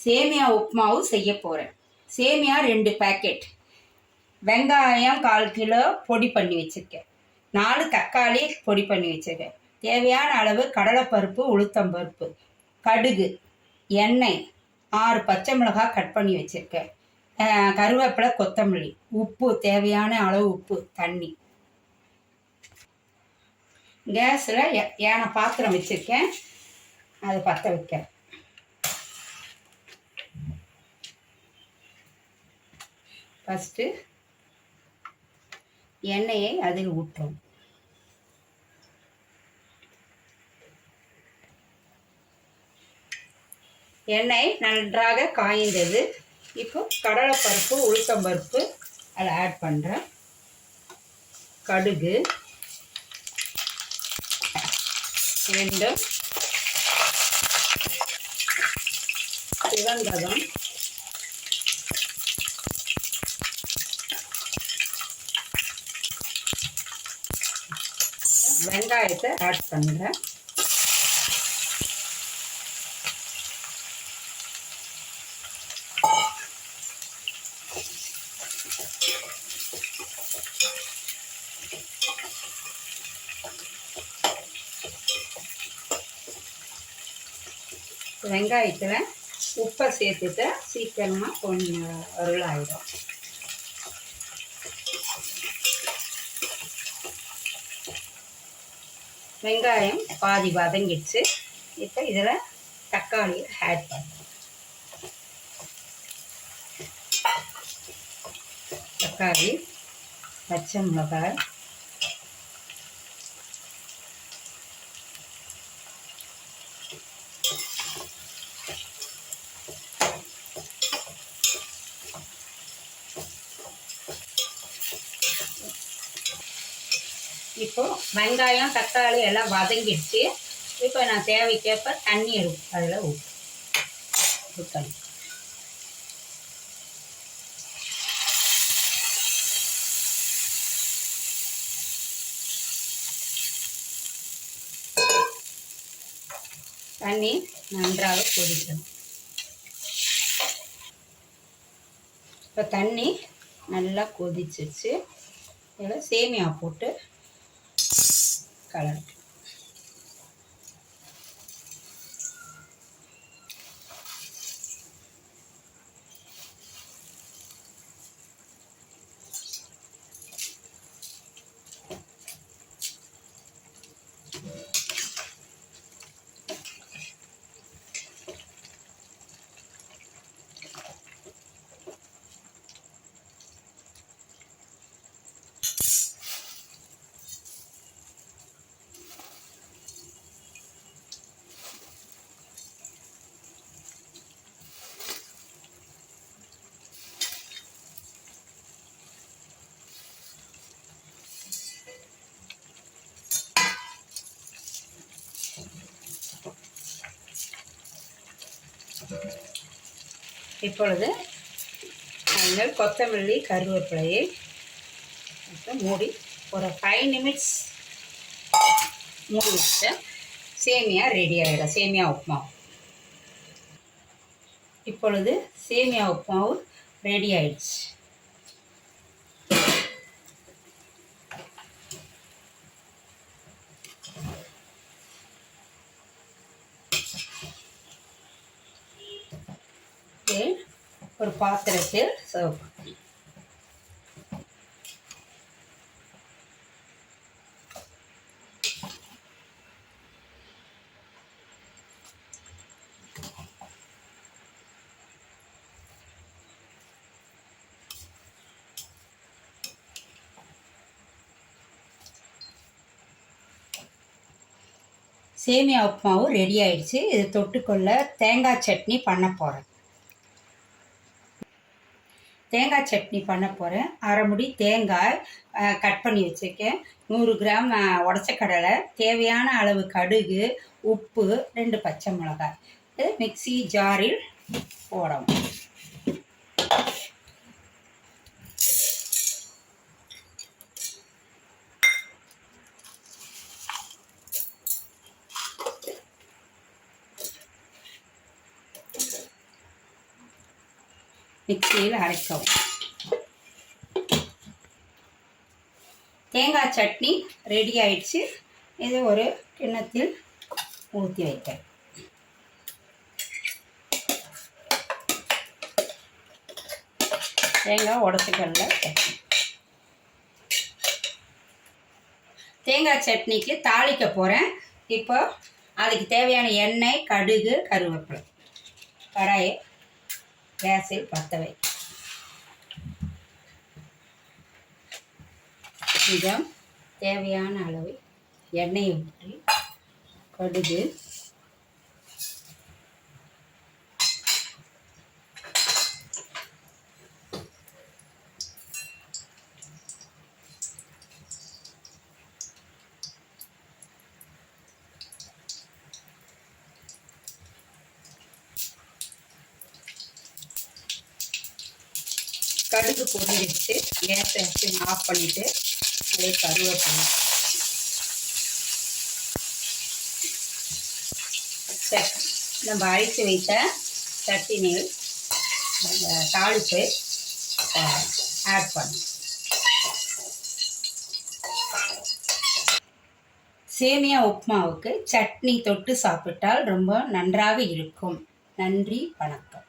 சேமியா உப்புமாவும் செய்ய போகிறேன். சேமியா 2 பேக்கெட், வெங்காயம் 1/4 கிலோ பொடி பண்ணி வச்சுருக்கேன், 4 தக்காளி பொடி பண்ணி வச்சுருக்கேன், தேவையான அளவு கடலைப்பருப்பு, உளுத்தம்பருப்பு, கடுகு, எண்ணெய், 6 பச்சை மிளகாய் கட் பண்ணி வச்சுருக்கேன், கருவேப்பிலை, கொத்தமல்லி, உப்பு தேவையான அளவு உப்பு, தண்ணி. கேஸில் ஏன பாத்திரம் வச்சுருக்கேன், அதை பற்ற வைக்கிறேன். ஃபஸ்ட்டு எண்ணெயை அதில் ஊற்றும். எண்ணெய் நன்றாக காய்ந்தது. இப்போ கடலைப்பருப்பு, உளுத்தம்பருப்பு அதில் ஆட் பண்ணுறேன். கடுகு ரெண்டும் சிவந்ததும் வெங்காயத்தை ஆட் பண்ணுறேன். வெங்காயத்தில் உப்பை சேர்த்துட்டு சீக்கிரமாக கொஞ்சம் அருளாயிடும். வெங்காயம் பாதி வதங்கிடுச்சு. இப்போ இதில் தக்காளியை ஆட் பண்ணுறோம். தக்காளி, பச்சை மிளகாய், இப்போ வெங்காயம், தக்காளி எல்லாம் வதங்கிடுச்சு. இப்போ நான் தேவைக்கேற்ப தண்ணி அதில் ஊற்றணும். தண்ணி நன்றாக கொதிக்கணும். இப்போ தண்ணி நல்லா கொதிச்சிருச்சு. இதில் சேமியா போட்டு கலர். இப்பொழுது நாங்கள் கொத்தமல்லி, கருவேப்பிலையை மூடி ஒரு 5 நிமிட்ஸ் மூடி வச்சு சேமியா ரெடி ஆகிடும். சேமியா உப்புமா. இப்பொழுது சேமியா உப்புமாவு ரெடி ஆயிடுச்சு. ஒரு பாத்திரத்தில் சர்வ் பண்ணி சேமியா உப்புமாவு ரெடி ஆயிடுச்சு. இது தொட்டுக்கொள்ள தேங்காய் சட்னி பண்ண போகிறேன். தேங்காய் சட்னி பண்ண போகிறேன். அரை முடி தேங்காய் கட் பண்ணி வச்சுருக்கேன், 100 கிராம் உடச்ச கடலை, தேவையான அளவு கடுகு, உப்பு, 2 பச்சை மிளகாய். இது மிக்ஸி ஜாரில் போடவும். மிக்சியில் அரைக்கவும். தேங்காய் சட்னி ரெடி ஆயிடுச்சு. இது ஒரு கிண்ணத்தில் ஊற்றி வைக்க. தேங்காய் உடச்சிக்கல்ல சட்னி. தேங்காய் சட்னிக்கு தாளிக்க போகிறேன். இப்போ அதுக்கு தேவையான எண்ணெய், கடுகு, கருவேப்பிலை. கடாயை கேஸில் பற்ற வை. கொஞ்சம் தேவையான அளவு எண்ணெயை ஊற்றி கடுகு, கடுகு பொரிஞ்சிடுச்சு. கேஸை ஆஃப் பண்ணிவிட்டு அதே கருவேப்பிலை, நம்ம அரைத்து வைத்த சட்னியில் தாளிப்பு ஆட் பண்ணணும். சேமியா உப்புமாவுக்கு சட்னி தொட்டு சாப்பிட்டால் ரொம்ப நன்றாக இருக்கும். நன்றி, வணக்கம்.